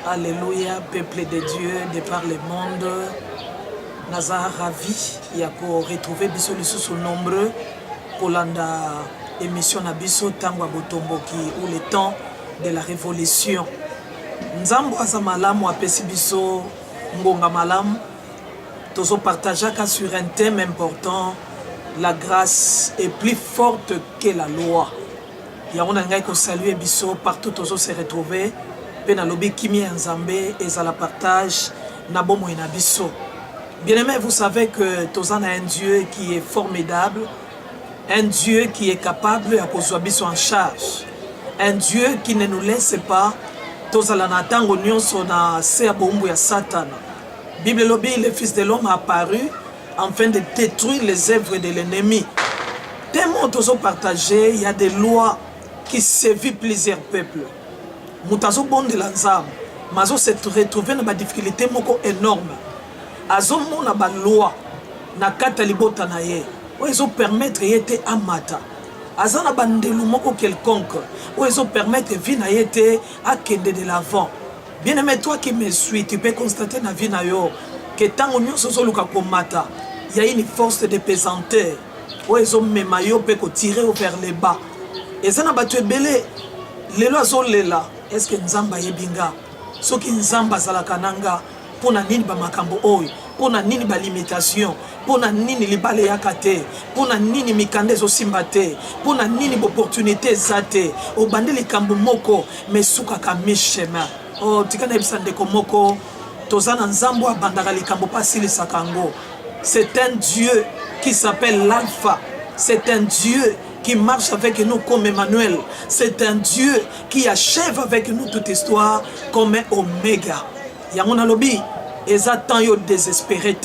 Alléluia, peuple de Dieu, de par le monde. Nazar ravi, il y a pour retrouver biso sous nombreux pour l'anda émission Nabiso Tangwa Botomboki ou le temps de la révolution. Nzambo azamalamu apesi biso ngonga malamu. Tozo partageaka sur un thème important. La grâce est plus forte que la loi. Il y a un ko saluer biso partout tozo se retrouver. Pena lobi kimi nzambe et la partage na bomo na biso. Bien-aimés, vous savez que Tozan a un Dieu qui est formidable, un Dieu qui est capable de poser en charge, un Dieu qui ne nous laisse pas Tozala na tango nyonso na se bombu ya Satan. Bible lobi, le Fils de l'homme a apparu afin de détruire les œuvres de l'ennemi. Tellement Tozo partagé, il y a des lois qui sévissent plusieurs peuples. Mutazo bon de l'anzam, mazo se retrouver dans des difficultés moko énormes. Azomo na ba loi na kata libota na ye o ezo permettre yete amata azana bandelu moko quelconque o ezo permettre vie na yete akende de l'avant. Bien aimé, toi qui me suis, tu peux constater na vie na yo que tango nyonso zo luka komata il y a une force de pesanteur o ezo mema yo pe ko tirer vers le bas. Ezana batu ebele lelo azolela. Est-ce que nzamba yebinga soki nzamba zalaka nanga pona nini ba makambo oyo pona nini ba limitation pona nini libale yakate pona nini mikande zo simbate pona nini opportunité zate obande likambo moko mesuka ka mishema o tikana ebisande ko moko tozana nzambo abandaka likambo pasili sakango. C'est un Dieu qui s'appelle l'Alpha, c'est un Dieu qui marche avec nous comme Emmanuel. C'est un Dieu qui achève avec nous toute histoire comme un Oméga. Yangona lobi, ezatan yo désespéré.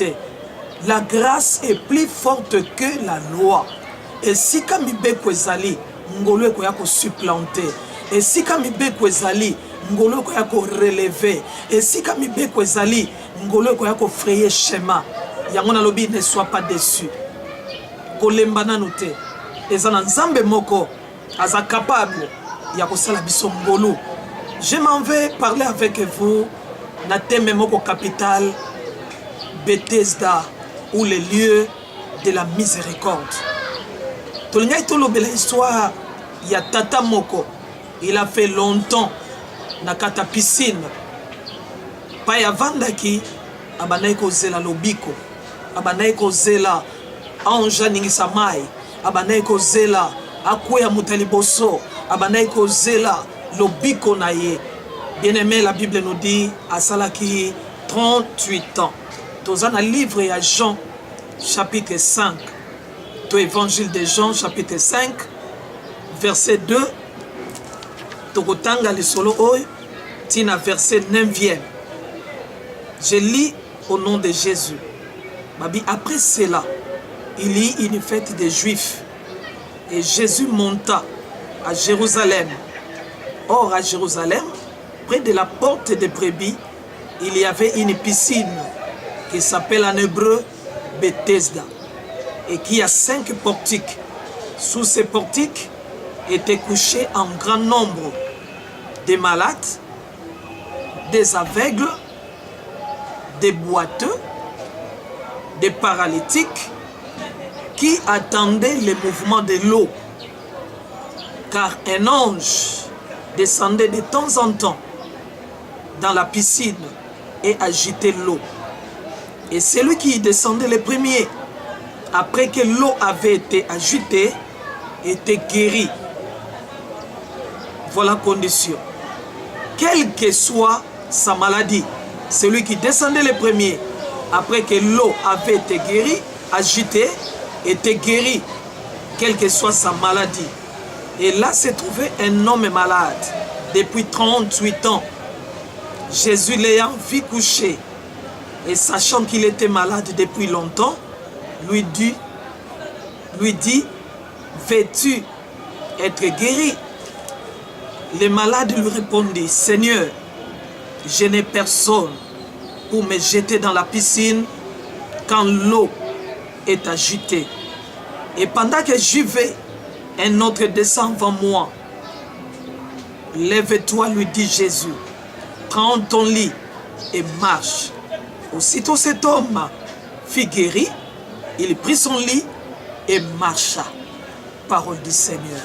La grâce est plus forte que la loi. Et si kamibe kwezali, ngolo ko yako supplanter. Et si kamibe kwezali, ngolo ko yako relever. Et si kamibe kwezali, ngolo ko yako frayer schéma. Yangona lobi, ne sois pas déçu. Kolembana note. Ezana nzambe moko aza capable ya kosala biso ngolu. Je m'en vais parler avec vous na thème moko capital Bethesda ou le lieu de la miséricorde. Tolingai tolobela histoire ya tata moko. Il a fait longtemps na kata piscine. Pa ya vandaki abanayi kozela lobiko. Abanayi kozela anja ningisa mai. Abanayi kozela akwea mutaliboso abanayi kozela lobiko na ye. Bien-aimé, la Bible nous dit à Salaki 38 ans. Dans un livre à Jean chapitre 5. Tout évangile de Jean chapitre 5 verset 2. Tokotanga le solo oy tina verset 9e. Je lis au nom de Jésus. Babi après cela il y eut une fête des Juifs et Jésus monta à Jérusalem. Or à Jérusalem, près de la porte des brebis, il y avait une piscine qui s'appelle en hébreu Bethesda et qui a 5 portiques. Sous ces portiques étaient couchés en grand nombre des malades, des aveugles, des boiteux, des paralytiques qui attendait le mouvement de l'eau, car un ange descendait de temps en temps dans la piscine et agitait l'eau. Et celui qui descendait le premier, après que l'eau avait été agitée, était guéri. Voilà la condition. Quelle que soit sa maladie, celui qui descendait le premier, après que l'eau avait été guérie, agitée, était guéri, quelle que soit sa maladie. Et là se trouvait un homme malade depuis 38 ans. Jésus l'ayant vu coucher et sachant qu'il était malade depuis longtemps, lui dit, veux-tu être guéri? Le malade lui répondit, Seigneur, je n'ai personne pour me jeter dans la piscine quand l'eau est agité. Et pendant que j'y vais, un autre descend avant moi. Lève-toi, lui dit Jésus, prends ton lit et marche. Aussitôt cet homme fut guéri, il prit son lit et marcha. Parole du Seigneur.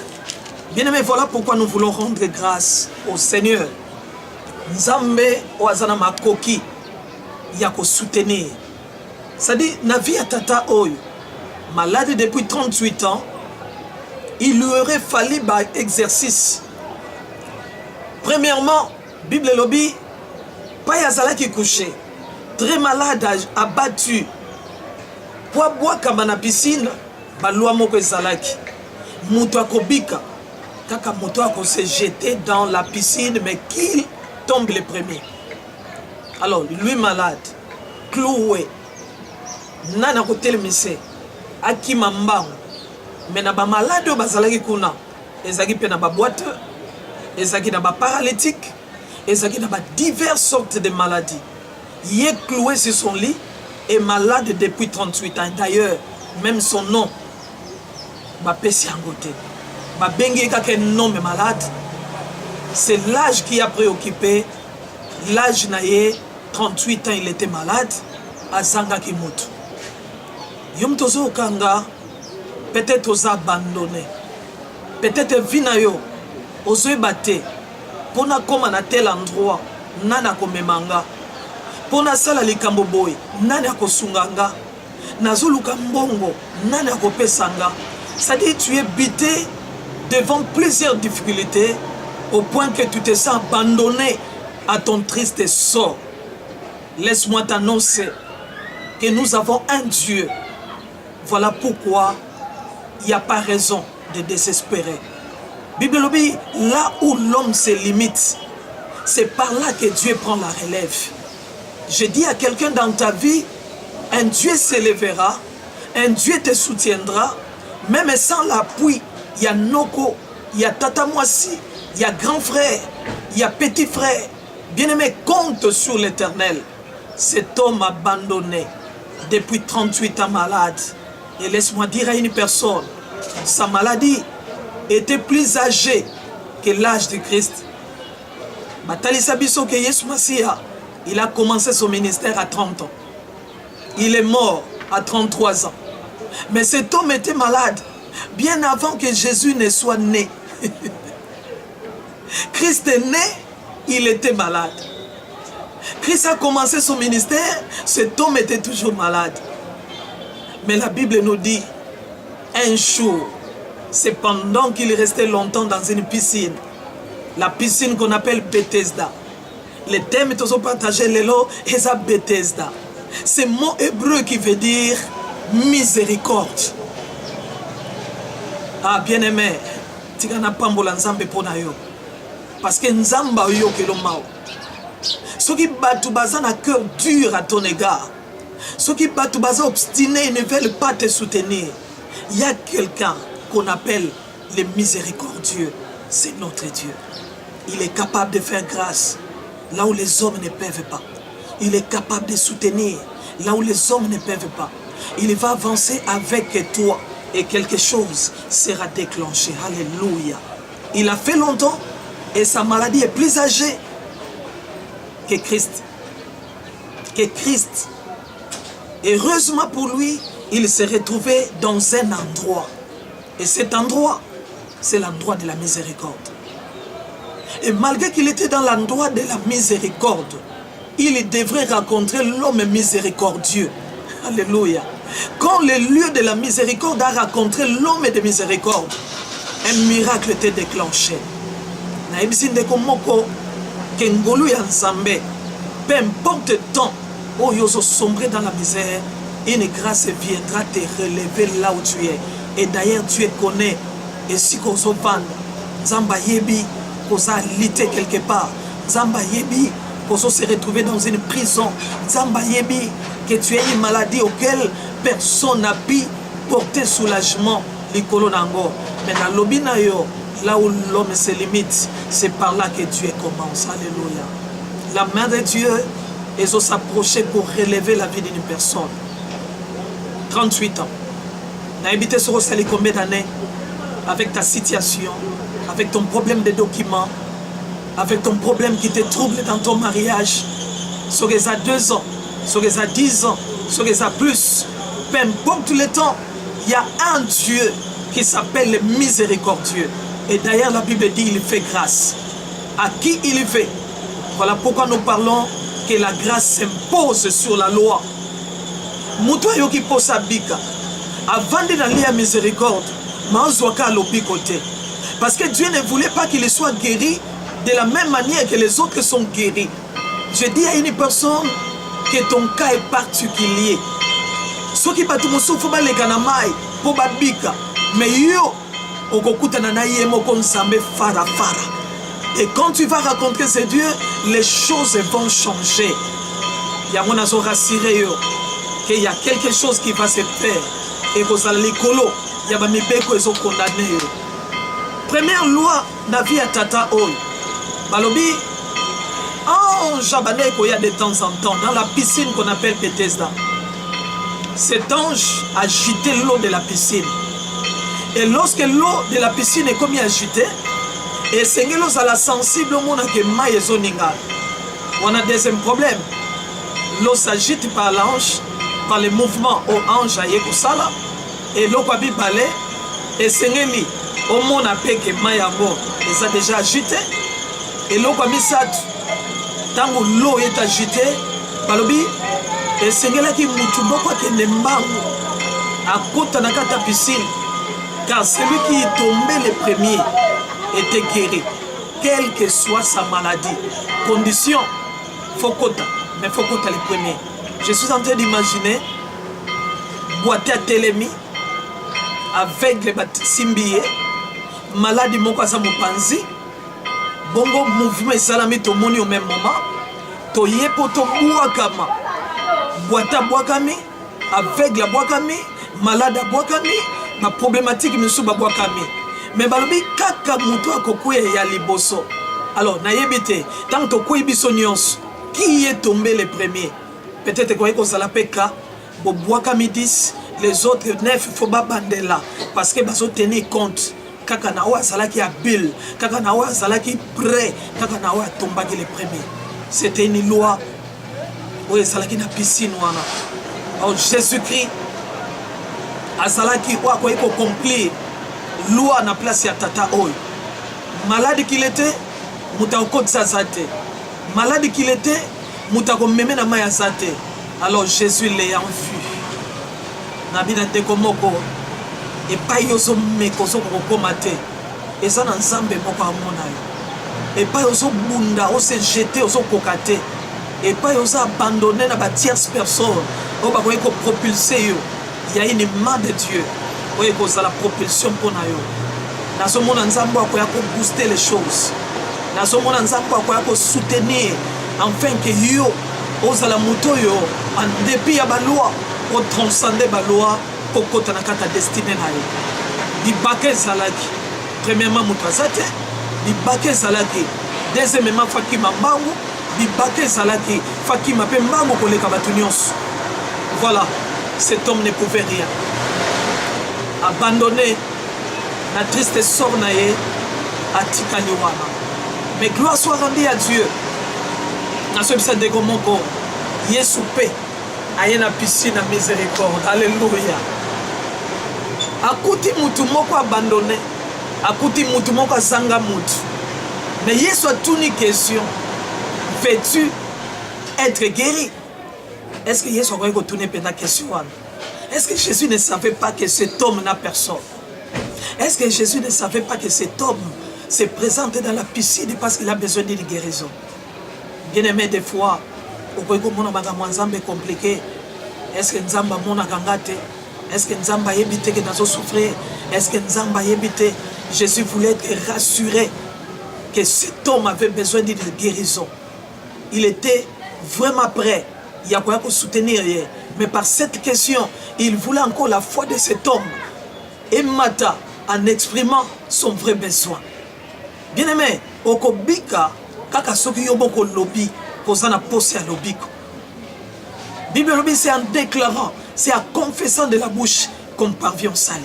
Bien-aimés, voilà pourquoi nous voulons rendre grâce au Seigneur. Nzambe oazana makoki yako soutenir. C'est-à-dire, na vie à tata oyo, malade depuis 38 ans, il lui aurait fallu exercice. Premièrement, Bible lobby, pas yazala qui couché, très malade, abattu. Pour boire comme na piscine, balua moko ezalaki. Muto akobika, kaka muto ako se jeter dans la piscine, mais qui tombe le premier. Alors, lui malade, cloué, nana kotel mise, akima mbango, mais na ba malade bazalaki kuna, ezaki pe na ba boite, ezaki na ba paralytique, ezaki na ba diverses sortes de maladies. Il est cloué sur son lit et malade depuis 38 ans. D'ailleurs, même son nom, Bapesi Angote, Babengi kake nom est malade. C'est l'âge qui a préoccupé. L'âge naïe, 38 ans, il était malade. Azanga Kimoto. Yom tozo kanga, peut-être aux abandonné. Peut-être vinayo, aux bate. Pona comme à tel endroit, nana komemanga. Pona sala likambo boy, nana kosunganga. Nazuluka mbongo, nana kopesanga. C'est-à-dire tu es bité devant plusieurs difficultés au point que tu te sens abandonné à ton triste sort. Laisse-moi t'annoncer que nous avons un Dieu. Voilà pourquoi il n'y a pas raison de désespérer. Bible lobby, là où l'homme se limite, c'est par là que Dieu prend la relève. Je dis à quelqu'un dans ta vie, un Dieu s'élèvera, un Dieu te soutiendra, même sans l'appui, il y a Noko, il y a Tata Moissi, il y a grand frère, il y a petit frère. Bien-aimé, compte sur l'Éternel. Cet homme abandonné depuis 38 ans malade. Et laisse-moi dire à une personne, sa maladie était plus âgée que l'âge de Christ. Batali Sabiso que Yesu Masia, il a commencé son ministère à 30 ans. Il est mort à 33 ans. Mais cet homme était malade bien avant que Jésus ne soit né. Christ est né, il était malade. Christ a commencé son ministère, cet homme était toujours malade. Mais la Bible nous dit, un jour, c'est pendant qu'il restait longtemps dans une piscine, la piscine qu'on appelle Bethesda. Les thèmes sont partagés, l'élo, et ça Bethesda. C'est mot hébreu qui veut dire miséricorde. Ah, bien-aimé, tu n'as pas de pour yo. Parce que Nzamba yo que l'on m'a. Ceux qui battent un cœur dur à ton égard. Ceux qui battent obstinés ne veulent pas te soutenir. Il y a quelqu'un qu'on appelle le miséricordieux. C'est notre Dieu. Il est capable de faire grâce là où les hommes ne peuvent pas. Il est capable de soutenir là où les hommes ne peuvent pas. Il va avancer avec toi et quelque chose sera déclenché. Alléluia. Il a fait longtemps et sa maladie est plus âgée que Christ. Heureusement pour lui, il s'est retrouvé dans un endroit. Et cet endroit, c'est l'endroit de la miséricorde. Et malgré qu'il était dans l'endroit de la miséricorde, il devrait rencontrer l'homme miséricordieux. Alléluia. Quand le lieu de la miséricorde a rencontré l'homme de miséricorde, un miracle était déclenché. Peu importe le temps où tu es sombré dans la misère, une grâce viendra te relever là où tu es. Et d'ailleurs, tu connais. Et si tu es vendre, Zamba Yebi, tu as lité quelque part. Zamba Yebi, tu se retrouver dans une prison. Zamba Yebi, que tu as une maladie auquel personne n'a pu porter soulagement. Mais dans l'obinayo, là où l'homme se limite, c'est par là que Dieu commence. Alléluia. La main de Dieu est s'approcher pour relever la vie d'une personne. 38 ans. Tu as habité sur combien d'années avec ta situation, avec ton problème de documents. avec ton problème qui te trouble dans ton mariage. Ce que ça 2 ans, ce que ça 10 ans, ce que ça plus, peu importe le temps, il y a un Dieu qui s'appelle le miséricordieux. Et d'ailleurs, la Bible dit il fait grâce. À qui il fait? Voilà pourquoi nous parlons que la grâce s'impose sur la loi. Moutoua yoki posa bika. Avant de d'aller à miséricorde, maozwaka lobi côté. Parce que Dieu ne voulait pas qu'il soit guéri de la même manière que les autres sont guéris. Je dis à une personne que ton cas est particulier. Ce qui va tout le monde faire les ganamai pour babika. Mais yo, okokuta nanaye moko nzambe fara fara. Et quand tu vas rencontrer ces dieux, les choses vont changer. Il y a mon azo rassuré yo qu'il y a quelque chose qui va se faire. Et que les colo, il y a mes beko ils ont condamné. Première loi, na vie à tata ol. Balobi, en jabanais qu'il y a de temps en temps dans la piscine qu'on appelle Bethesda. Cet ange a agité l'eau de la piscine. Et lorsque l'eau de la piscine est comme agitée, et c'est que l'eau est sensible au monde que maille est zoninga. On a deuxième problème. L'eau s'agite par l'ange, par le mouvement au ange à Yekusala, et l'eau va balai, et c'est que au monde a payé que maille à mort, et ça déjà agité, et l'eau va misat, tant que l'eau est agitée, balobi, et c'est que là qui moutoumbo quoi que ne mbango, à côté de la piscine, car celui qui est tombé le premier était guéri, quelle que soit sa maladie. Condition, Fokota, mais Fokota le premier. Je suis en train d'imaginer boîte à télémi, avec les simbié, maladie mokwasa mopanzi, bongo mouvement salami to moni au même moment, to yepoto boakama, boîte à boakami, avec la boakami, malade à boakami, ma problématique me sous boakami. Mais balobi kaka muto akokuya ya liboso. Alors nayebite tant que koyi biso nyonso qui est tombé le premier. Peut-être que ça la peka bo boakami 10, les autres 9 faut pas bandela parce que baso tenir compte kaka na wa salaki a bill, kaka na wa salaki prêt, kaka na wa tombaki le premier. C'était une loi. Oui, salaki na piscine wana. Alors Jésus-Christ a salaki wa ko accomplir loi na place ya tata oy. Malade qu'il était, mutako tsazate. Malade qu'il était, mutako meme na maya zate. Alors Jésus l'ayant vu. Nabina te komoko et pas yoso mekoso kokomate. Et ça na nzambe moko amona yo. Et pas yoso bunda, o se jeter, o so kokate. Et pas yoso abandonner na ba tierce personne. O ba ko propulser yo. Il y a une main de Dieu. Oui, c'est la propulsion pour nous. Dans ce monde, nous avons booster les choses. Dans ce monde, nous avons soutenir. Enfin, que yo, aux la moto, en dépit de la loi, pour transcender la loi, pour que ta destinée. Di baké salaki. Premièrement, moutazate. Di baké salaki. Deuxièmement, Fakima Mbangu. Di baké salaki. Fakima Pembangu pour les kabatunions. Voilà, cet homme ne pouvait rien. Abandonné, la triste sort naïe à Tikaniwana. Mais gloire soit rendue à Dieu. Dans ce qui de Gomoko, Yesu paix, aïe na piscine à miséricorde. Alléluia. Akuti mutu moko abandonné, akuti mutu moko zanga mutu. Mais Yesu a tout une question. Veux-tu être guéri? Est-ce que Yesu a tourné pendant la question? Est-ce que Jésus ne savait pas que cet homme n'a personne? Est-ce que Jésus ne savait pas que cet homme se présente dans la piscine parce qu'il a besoin d'une guérison? Bien aimé, des fois, est compliqué. Est-ce que Nzamba mona gangate? Est-ce que Nzamba yebite que nous souffrir? Est-ce que Nzamba yebite? Jésus voulait être rassuré que cet homme avait besoin d'une guérison. Il était vraiment prêt. Il y a quoi pour soutenir. Mais par cette question, il voulait encore la foi de cet homme. Et Mata, en exprimant son vrai besoin. Bien aimé, Okobika, kaka soki yoboko lobby, posana posé à lobiko. Bible lobby, c'est en déclarant, c'est en confessant de la bouche qu'on parvient au salut.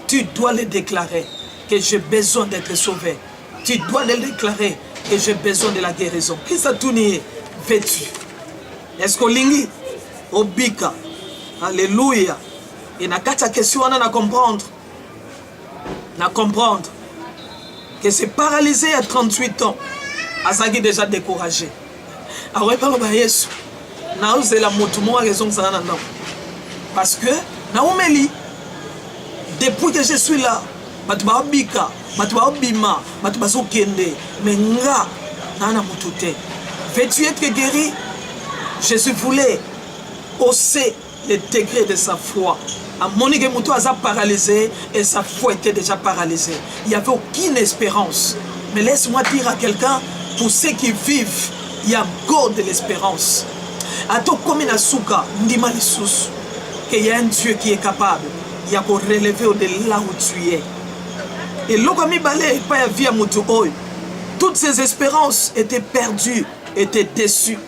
Tu dois le déclarer que j'ai besoin d'être sauvé. Tu dois le déclarer, et j'ai besoin de la guérison. Qui ça tourne vêtu? Est-ce qu'on lingi? Obika. Alléluia. Et na kata question on a comprendre. Na comprendre que c'est paralysé à 38 ans. Azaki déjà découragé. Alors pas le Yesu. Na osé la moto moi raison ça na. Parce que na omeli depuis que je suis là, matuba obika, matuba obima, matuba sokende, mais nga nana mutute. Veux-tu être guéri? Jésus voulait hausser les degrés de sa foi. À Monique Moutou a paralysé et sa foi était déjà paralysée. Il n'y avait aucune espérance. Mais laisse-moi dire à quelqu'un, pour ceux qui vivent, il y a encore de l'espérance. À toi comme une souka, ndima lissus, qu'il y a un Dieu qui est capable, il y a pour relever au-delà où tu es. Et l'ogami balé, pas vie à Moutou, toutes ces espérances étaient perdues, étaient déçues.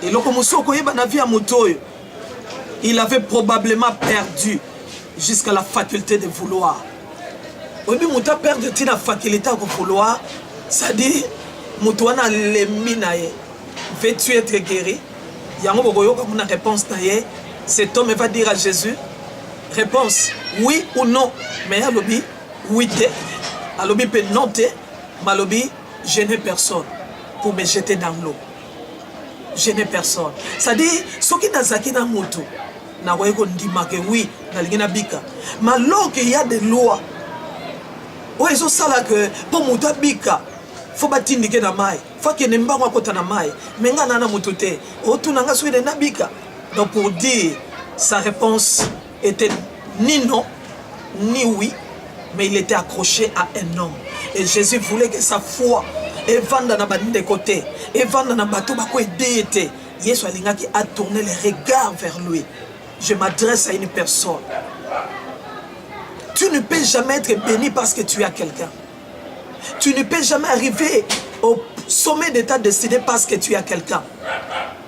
Et l'okomousou koyeba na vie à Moutou, il avait probablement perdu jusqu'à la faculté de vouloir. Oui, mais Mouta perd la faculté de vouloir, c'est-à-dire, Moutouana le minaye. Veux-tu être guéri? Il y a une réponse. Cet homme va dire à Jésus, réponse, oui ou non. Mais à l'obi, oui, à l'obi peut non, mais à l'obi, je n'ai personne pour me jeter dans l'eau. Je n'ai personne. C'est-à-dire, ce qui n'a pas de moto, na weko ndima ke oui na lingina bika malo que il y a des lois ouais so sala que pour muta bika faut batindike na mai faut que nemba kwa kota na mai menga na mutote otu nanga swede na bika. Donc pour dire sa réponse était ni non ni oui, mais il était accroché à un homme. Et Jésus voulait que sa foi évanda na bande de côté évanda na bato bako edete. Yesu alingaki a tourné les regards vers lui. Je m'adresse à une personne. Tu ne peux jamais être béni parce que tu as quelqu'un. Tu ne peux jamais arriver au sommet de ta destinée parce que tu as quelqu'un.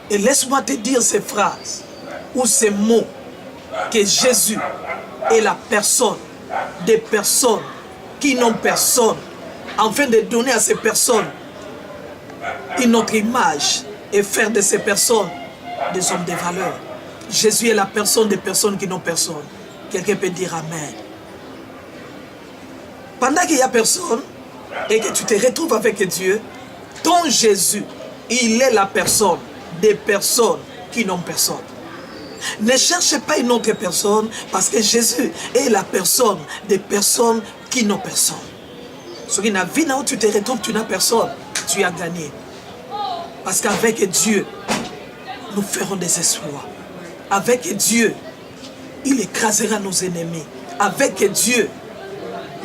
Et laisse-moi te dire ces phrases ou ces mots que Jésus est la personne des personnes qui n'ont personne, afin de donner à ces personnes une autre image et faire de ces personnes des hommes de valeur. Jésus est la personne des personnes qui n'ont personne. Quelqu'un peut dire Amen. Pendant qu'il n'y a personne et que tu te retrouves avec Dieu, ton Jésus, il est la personne des personnes qui n'ont personne. Ne cherchez pas une autre personne parce que Jésus est la personne des personnes qui n'ont personne. Ce qui n'a vu là où tu te retrouves, tu n'as personne, tu as gagné. Parce qu'avec Dieu, nous ferons des exploits. Avec Dieu, il écrasera nos ennemis. Avec Dieu,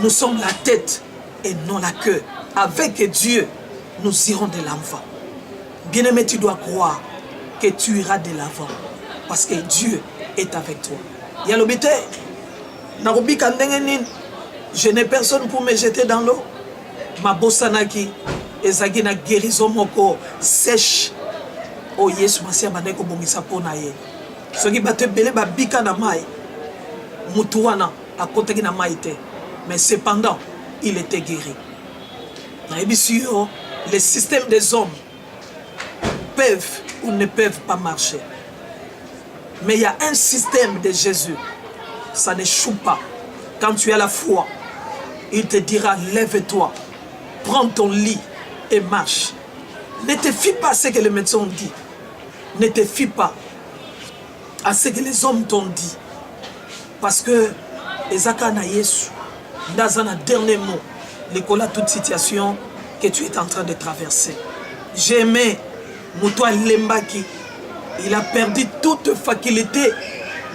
nous sommes la tête et non la queue. Avec Dieu, nous irons de l'avant. Bien-aimé, tu dois croire que tu iras de l'avant. Parce que Dieu est avec toi. Il y a l'obité. Je n'ai personne pour me jeter dans l'eau. Ma bossanaki, ezaki na guérison moko sèche. Oh Yesu masia bandeko bongisa pona ye. Soki bato belé ba bika na mai. Mutu wana akotaki na mai te. Mais cependant, il était guéri. Les systèmes des hommes peuvent ou ne peuvent pas marcher. Mais il y a un système de Jésus. Ça n'échoue pas. Quand tu as la foi, il te dira, lève-toi, prends ton lit et marche. Ne te fie pas à ce que les médecins ont dit. Ne te fie pas à ce que les hommes t'ont dit. Parce que les akana Yesu, dans un dernier mot, l'école a toute situation que tu es en train de traverser. J'ai aimé Moutoua Lembaki. Il a perdu toute faculté,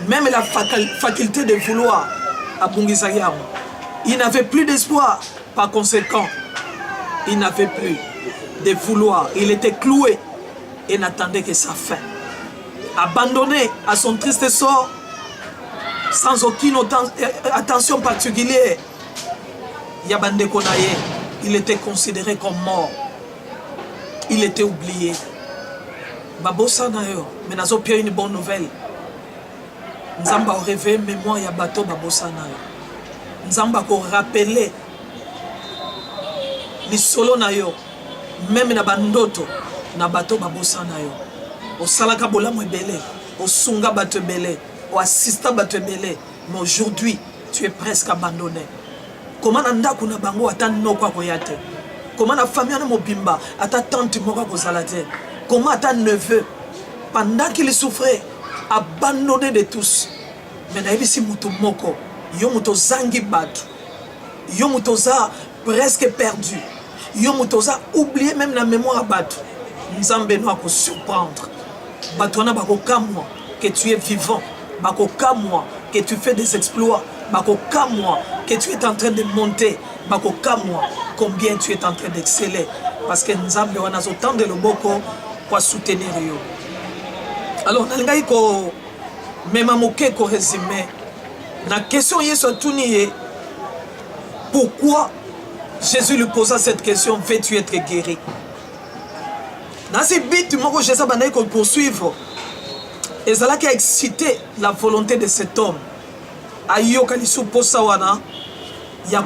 même la faculté de vouloir à Bungisayam. Il n'avait plus d'espoir, par conséquent, il n'avait plus de vouloir. Il était cloué et n'attendait que sa fin. Abandonné à son triste sort, sans aucune attention particulière, Yabande Konaye, il était considéré comme mort. Il était oublié. Babosa nayo, mais nazo pia une bonne nouvelle. Nzamba au réveil mémoire ya bateau babosa nayo. Nzamba ko rappeler li solo nayo, même na bandoto na bato babosana yo osalaka bolamu ebele osunga bato ebele oassista bato ebele mais aujourd'hui tu es presque abandonné. Comment na ndako na bango ata noko akoya te, comment na famille na mobimba ata tante moko akozala te, comment ata neveu pendant qu'il souffrait abandonné de tous. Mais na yebisi mutu moko yo mutu zangi bato, yo mutu za presque perdu, yo mutu za oublié même la mémoire bato. Nzambe no ako surprendre bato na bako kamwa que tu es vivant, bako kamwa que tu fais des exploits, bako kamwa que tu es en train de monter, bako kamwa combien tu es en train d'exceller, parce que Nzambe wana zo tendre le boko pour soutenir yo. Alors nalingai ko même moke ko résumé la question Yesu atuni pourquoi Jésus lui posa cette question, veux-tu être guéri? Dans ce but, moi, Jésus a poursuivre. Et cela qui a excité la volonté de cet homme. Ayo kalisu posa wana ya